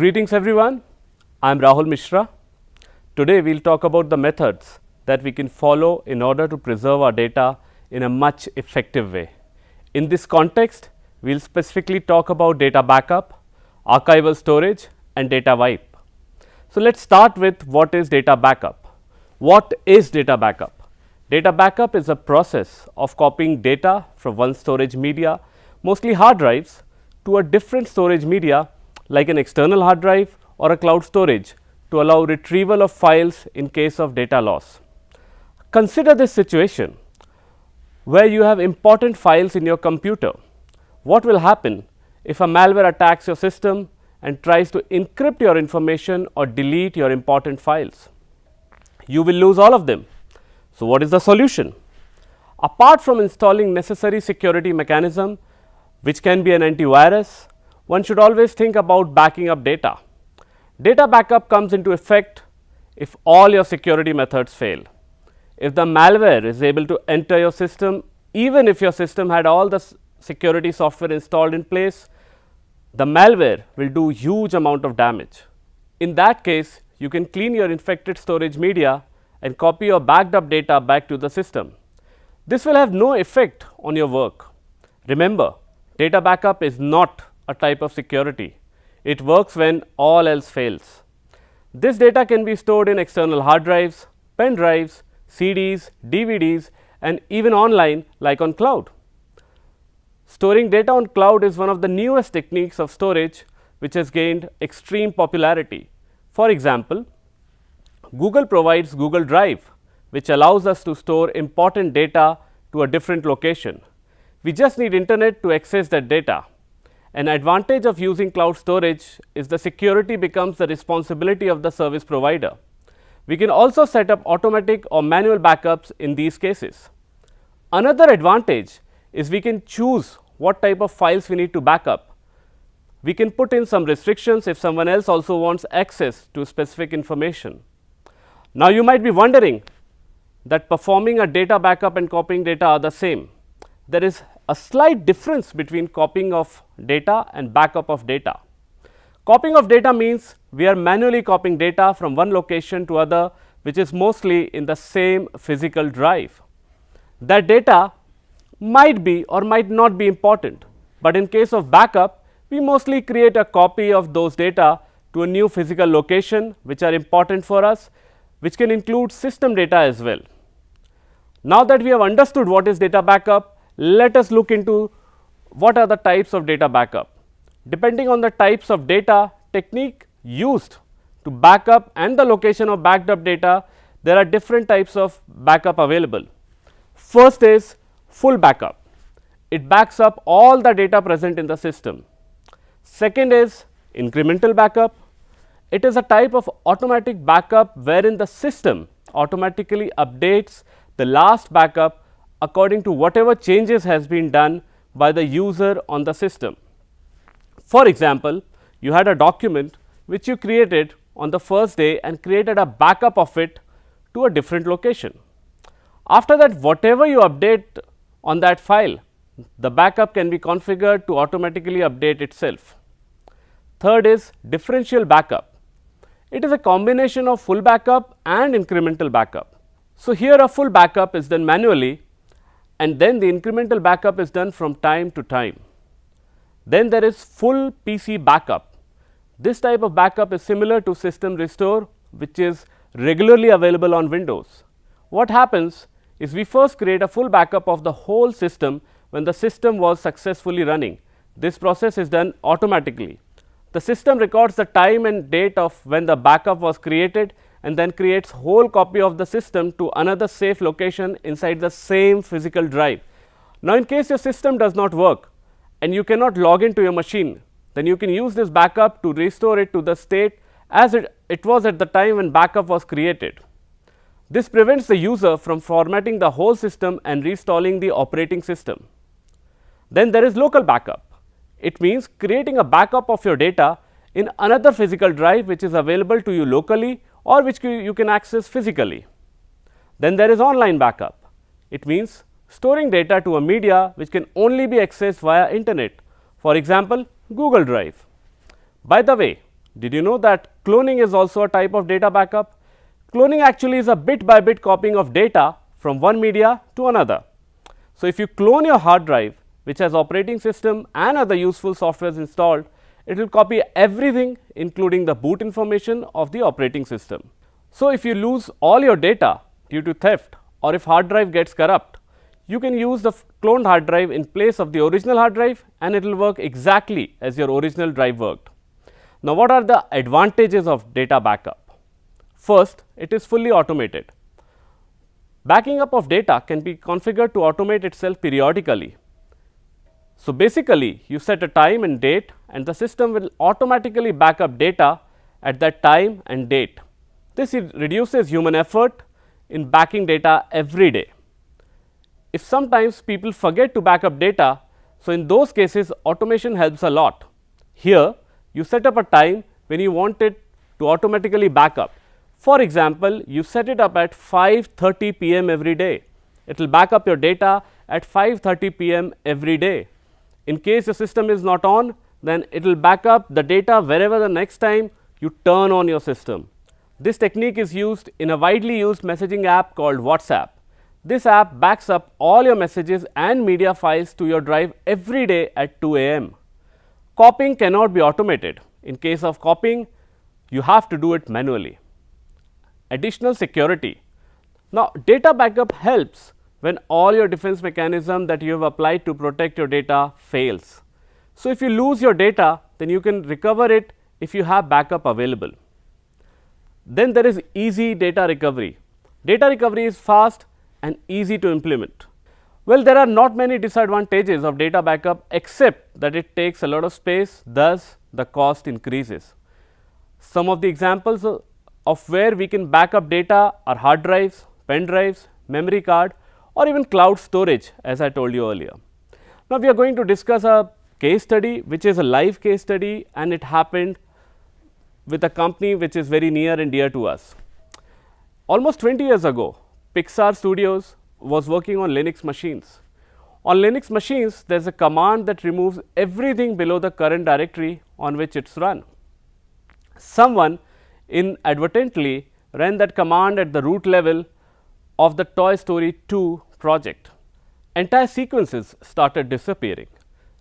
Greetings everyone, I am Rahul Mishra. Today we will talk about the methods that we can follow in order to preserve our data in a much effective way. In this context, we will specifically talk about data backup, archival storage and data wipe. So, let us start with what is data backup. What is data backup? Data backup is a process of copying data from one storage media, mostly hard drives, to a different storage media like an external hard drive or a cloud storage to allow retrieval of files in case of data loss. Consider this situation where you have important files in your computer. What will happen if a malware attacks your system and tries to encrypt your information or delete your important files? You will lose all of them. So, what is the solution? Apart from installing necessary security mechanism, which can be an antivirus, one should always think about backing up data. Data backup comes into effect if all your security methods fail. If the malware is able to enter your system, even if your system had all the security software installed in place, the malware will do huge amount of damage. In that case, you can clean your infected storage media and copy your backed up data back to the system. This will have no effect on your work. Remember, data backup is not a type of security. It works when all else fails. This data can be stored in external hard drives, pen drives, CDs, DVDs and even online like on cloud. Storing data on cloud is one of the newest techniques of storage which has gained extreme popularity. For example, Google provides Google Drive, which allows us to store important data to a different location. We just need internet to access that data. An advantage of using cloud storage is the security becomes the responsibility of the service provider. We can also set up automatic or manual backups in these cases. Another advantage is we can choose what type of files we need to backup. We can put in some restrictions if someone else also wants access to specific information. Now, you might be wondering that performing a data backup and copying data are the same. There is a slight difference between copying of data and backup of data. Copying of data means we are manually copying data from one location to other, which is mostly in the same physical drive. That data might be or might not be important, but in case of backup, we mostly create a copy of those data to a new physical location which are important for us, which can include system data as well. Now that we have understood what is data backup, let us look into what are the types of data backup. Depending on the types of data technique used to backup and the location of backed up data, there are different types of backup available. First is full backup. It backs up all the data present in the system. Second is incremental backup. It is a type of automatic backup wherein the system automatically updates the last backup according to whatever changes has been done by the user on the system. For example, you had a document which you created on the first day and created a backup of it to a different location. After that, whatever you update on that file, the backup can be configured to automatically update itself. Third is differential backup. It is a combination of full backup and incremental backup. So, here a full backup is done manually and then the incremental backup is done from time to time. Then there is full PC backup. This type of backup is similar to system restore, which is regularly available on Windows. What happens is we first create a full backup of the whole system when the system was successfully running. This process is done automatically. The system records the time and date of when the backup was created and then creates whole copy of the system to another safe location inside the same physical drive. Now, in case your system does not work and you cannot log into your machine, then you can use this backup to restore it to the state as it was at the time when backup was created. This prevents the user from formatting the whole system and reinstalling the operating system. Then there is local backup. It means creating a backup of your data in another physical drive which is available to you locally or which you can access physically. Then there is online backup. It means storing data to a media which can only be accessed via internet, for example, Google Drive. By the way, Did you know that cloning is also a type of data backup? Cloning actually is a bit by bit copying of data from one media to another. So, if you clone your hard drive which has operating system and other useful softwares installed, it will copy everything including the boot information of the operating system. So, if you lose all your data due to theft or if hard drive gets corrupt, you can use the cloned hard drive in place of the original hard drive and it will work exactly as your original drive worked. Now, what are the advantages of data backup? First, it is fully automated. Backing up of data can be configured to automate itself periodically. So, basically you set a time and date and the system will automatically back up data at that time and date. This reduces human effort in backing data every day. If sometimes people forget to back up data, so in those cases automation helps a lot. Here you set up a time when you want it to automatically back up. For example, you set it up at 5:30 p.m. every day. It will back up your data at 5:30 p.m. every day. In case the system is not on, then it will back up the data wherever the next time you turn on your system. This technique is used in a widely used messaging app called WhatsApp. This app backs up all your messages and media files to your drive every day at 2 a.m. Copying cannot be automated. In case of copying, you have to do it manually. Additional security. Now, data backup helps when all your defense mechanism that you have applied to protect your data fails. So, if you lose your data, then you can recover it if you have backup available. Then there is easy data recovery. Data recovery is fast and easy to implement. Well, there are not many disadvantages of data backup except that it takes a lot of space, thus the cost increases. Some of the examples of where we can back up data are hard drives, pen drives, memory card or even cloud storage, as I told you earlier. Now, we are going to discuss a case study which is a live case study and it happened with a company which is very near and dear to us. Almost 20 years ago, Pixar Studios was working on Linux machines. On Linux machines, there is a command that removes everything below the current directory on which it is run. Someone inadvertently ran that command at the root level of the Toy Story 2 project. Entire sequences started disappearing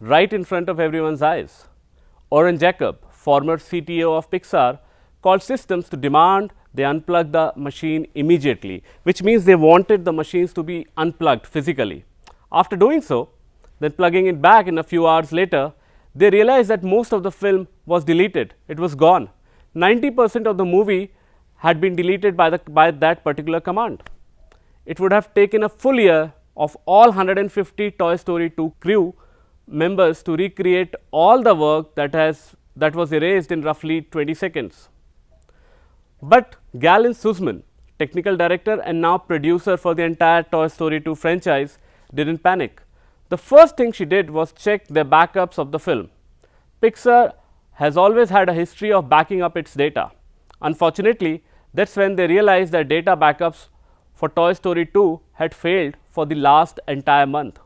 right in front of everyone's eyes. Oren Jacob, former CTO of Pixar, called systems to demand they unplug the machine immediately, which means they wanted the machines to be unplugged physically. After doing so, then plugging it back in a few hours later, they realized that most of the film was deleted, it was gone. 90% of the movie had been deleted by that particular command. It would have taken a full year of all 150 Toy Story 2 crew members to recreate all the work that was erased in roughly 20 seconds. But Galen Sussman, technical director and now producer for the entire Toy Story 2 franchise, didn't panic. The first thing she did was check the backups of the film. Pixar has always had a history of backing up its data. Unfortunately, that's when they realized that data backups for Toy Story 2 had failed for the last entire month.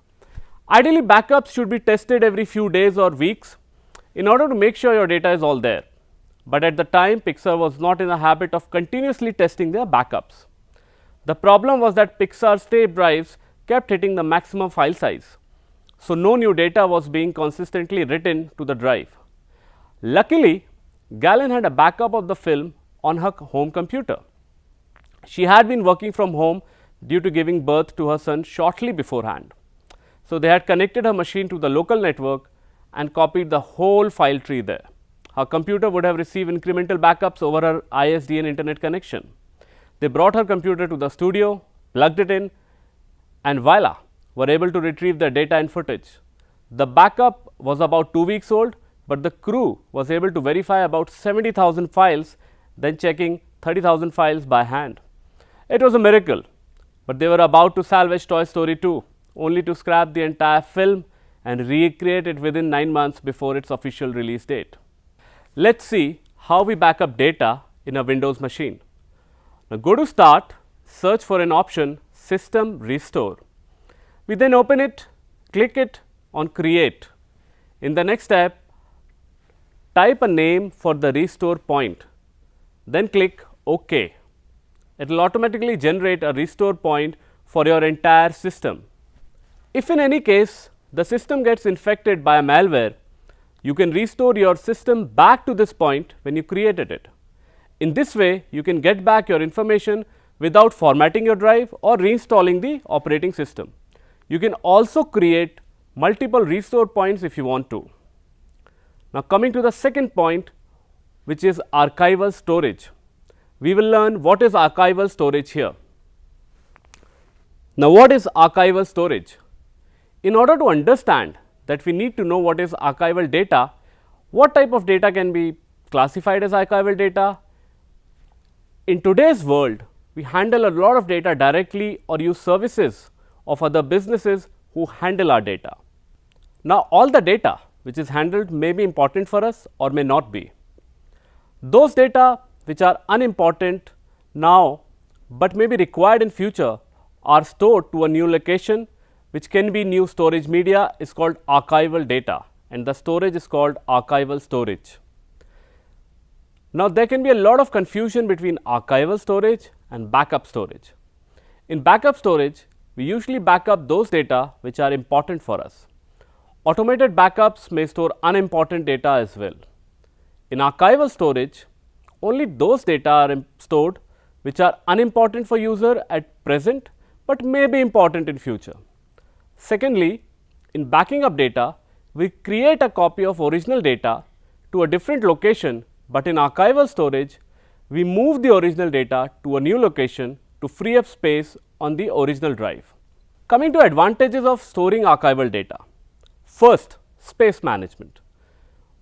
Ideally, backups should be tested every few days or weeks in order to make sure your data is all there. But at the time, Pixar was not in the habit of continuously testing their backups. The problem was that Pixar's tape drives kept hitting the maximum file size. So, no new data was being consistently written to the drive. Luckily, Galen had a backup of the film on her home computer. She had been working from home due to giving birth to her son shortly beforehand. So, they had connected her machine to the local network and copied the whole file tree there. Her computer would have received incremental backups over her ISDN internet connection. They brought her computer to the studio, plugged it in, and voila, were able to retrieve the data and footage. The backup was about 2 weeks old, but the crew was able to verify about 70,000 files, then checking 30,000 files by hand. It was a miracle, but they were about to salvage Toy Story 2, only to scrap the entire film and recreate it within 9 months before its official release date. Let's see how we back up data in a Windows machine. Now, go to Start, search for an option System Restore. We then open it, click it on Create. In the next step, type a name for the restore point, then click OK. It will automatically generate a restore point for your entire system. If in any case the system gets infected by a malware, you can restore your system back to this point when you created it. In this way, you can get back your information without formatting your drive or reinstalling the operating system. You can also create multiple restore points if you want to. Now, coming to the second point, which is archival storage. We will learn what is archival storage here. Now, what is archival storage? In order to understand that, we need to know what is archival data, what type of data can be classified as archival data. In today's world, we handle a lot of data directly or use services of other businesses who handle our data. Now, all the data which is handled may be important for us or may not be. Those data which are unimportant now, but may be required in future, are stored to a new location, which can be new storage media, is called archival data, and the storage is called archival storage. Now, there can be a lot of confusion between archival storage and backup storage. In backup storage, we usually back up those data which are important for us. Automated backups may store unimportant data as well. In archival storage, only those data are stored which are unimportant for user at present, but may be important in future. Secondly, in backing up data, we create a copy of original data to a different location, but in archival storage, we move the original data to a new location to free up space on the original drive. Coming to advantages of storing archival data. First, space management.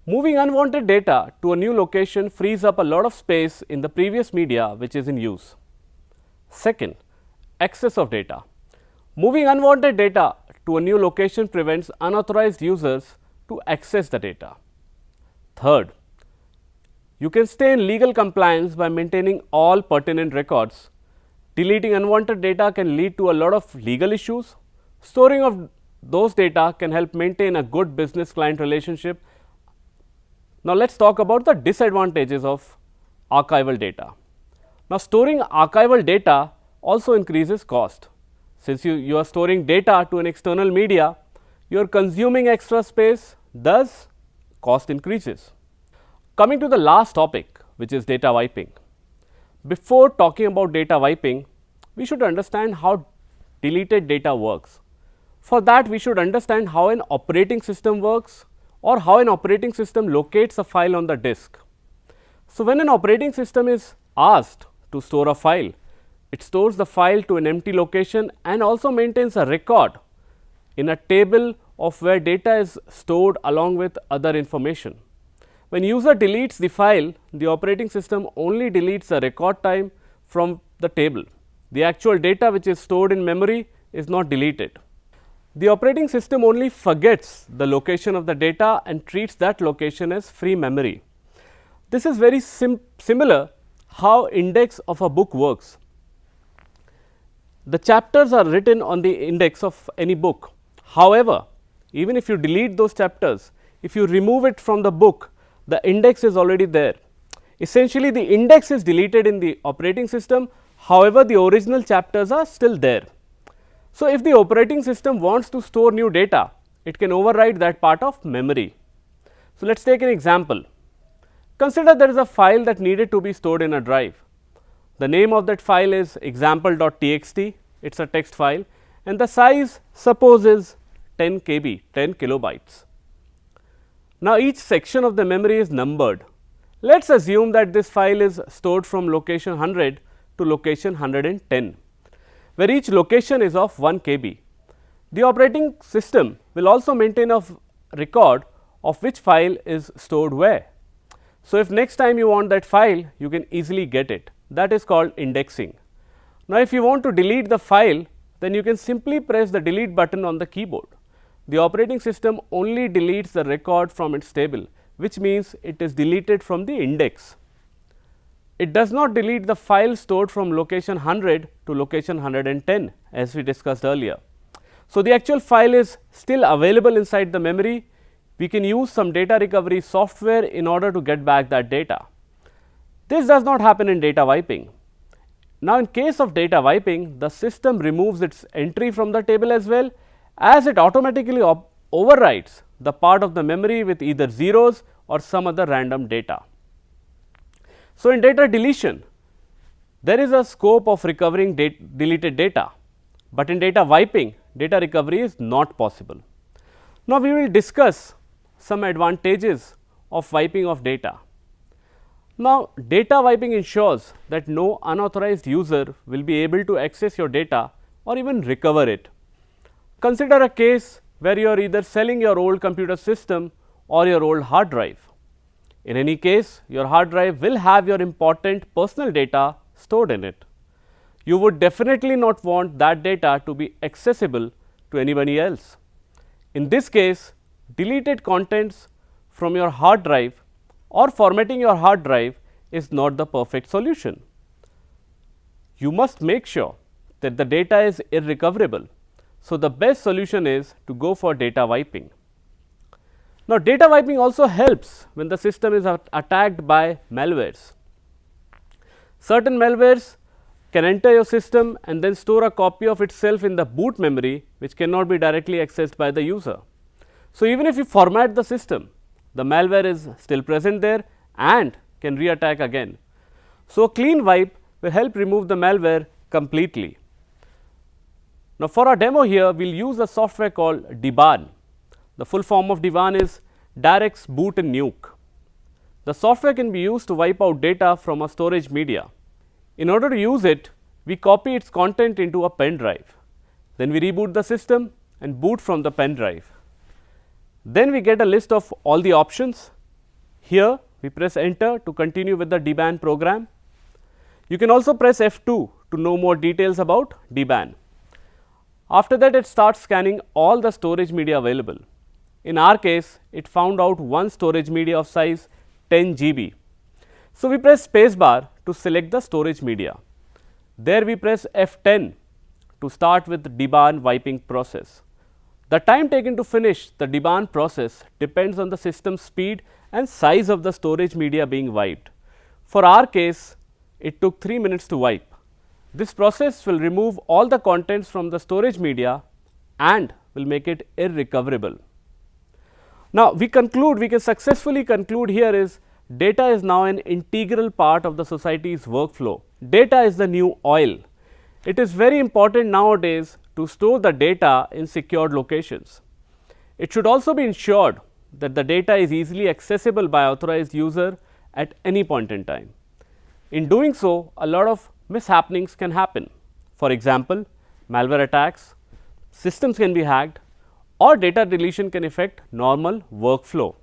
Moving unwanted data to a new location frees up a lot of space in the previous media which is in use. Second, access of data. Moving unwanted data to a new location prevents unauthorized users to access the data. Third, you can stay in legal compliance by maintaining all pertinent records. Deleting unwanted data can lead to a lot of legal issues. Storing of those data can help maintain a good business client relationship. Now, let us talk about the disadvantages of archival data. Now, storing archival data also increases cost. Since you are storing data to an external media, you are consuming extra space, thus cost increases. Coming to the last topic, which is data wiping. Before talking about data wiping, we should understand how deleted data works. For that, we should understand how an operating system works, or how an operating system locates a file on the disk. So, when an operating system is asked to store a file, it stores the file to an empty location and also maintains a record in a table of where data is stored along with other information. When user deletes the file, the operating system only deletes the record time from the table. The actual data which is stored in memory is not deleted. The operating system only forgets the location of the data and treats that location as free memory. This is very similar how index of a book works. The chapters are written on the index of any book. However, even if you delete those chapters, if you remove it from the book, the index is already there. Essentially, the index is deleted in the operating system, however, the original chapters are still there. So, if the operating system wants to store new data, it can override that part of memory. So, let us take an example. Consider there is a file that needed to be stored in a drive. The name of that file is example.txt, it is a text file, and the size suppose is 10 KB, 10 kilobytes. Now, each section of the memory is numbered. Let us assume that this file is stored from location 100 to location 110, where each location is of 1 KB. The operating system will also maintain a record of which file is stored where. So, if next time you want that file, you can easily get it. That is called indexing. Now, if you want to delete the file, then you can simply press the delete button on the keyboard. The operating system only deletes the record from its table, which means it is deleted from the index. It does not delete the file stored from location 100 to location 110, as we discussed earlier. So, the actual file is still available inside the memory. we can use some data recovery software in order to get back that data. This does not happen in data wiping. Now, in case of data wiping, the system removes its entry from the table as well, as it automatically overwrites the part of the memory with either zeros or some other random data. So, in data deletion, there is a scope of recovering deleted data, but in data wiping, data recovery is not possible. Now, we will discuss some advantages of wiping of data. Now, data wiping ensures that no unauthorized user will be able to access your data or even recover it. Consider a case where you are either selling your old computer system or your old hard drive. In any case, your hard drive will have your important personal data stored in it. You would definitely not want that data to be accessible to anybody else. In this case, deleted contents from your hard drive or formatting your hard drive is not the perfect solution. You must make sure that the data is irrecoverable. So, the best solution is to go for data wiping. Now, data wiping also helps when the system is attacked by malwares. Certain malwares can enter your system and then store a copy of itself in the boot memory, which cannot be directly accessed by the user. So, even if you format the system, the malware is still present there and can re-attack again. So, a clean wipe will help remove the malware completely. Now, for our demo here, we will use a software called DBAN. The full form of DBAN is Directs Boot and Nuke. The software can be used to wipe out data from a storage media. In order to use it, we copy its content into a pen drive. Then we reboot the system and boot from the pen drive. Then we get a list of all the options. Here we press enter to continue with the DBAN program. You can also press F2 to know more details about DBAN. After that, it starts scanning all the storage media available. In our case, it found out one storage media of size 10 GB. So, we press space bar to select the storage media. There we press F10 to start with the DBAN wiping process. The time taken to finish the DBAN process depends on the system speed and size of the storage media being wiped. For our case, it took 3 minutes to wipe. This process will remove all the contents from the storage media and will make it irrecoverable. Now, we can successfully conclude here is data is now an integral part of the society's workflow. Data is the new oil. It is very important nowadays to store the data in secured locations. It should also be ensured that the data is easily accessible by authorized user at any point in time. In doing so, a lot of mishappenings can happen. For example, malware attacks, systems can be hacked, or data deletion can affect normal workflow.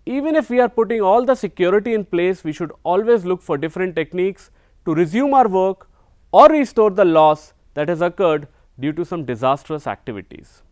Even if we are putting all the security in place, we should always look for different techniques to resume our work or restore the loss that has occurred due to some disastrous activities.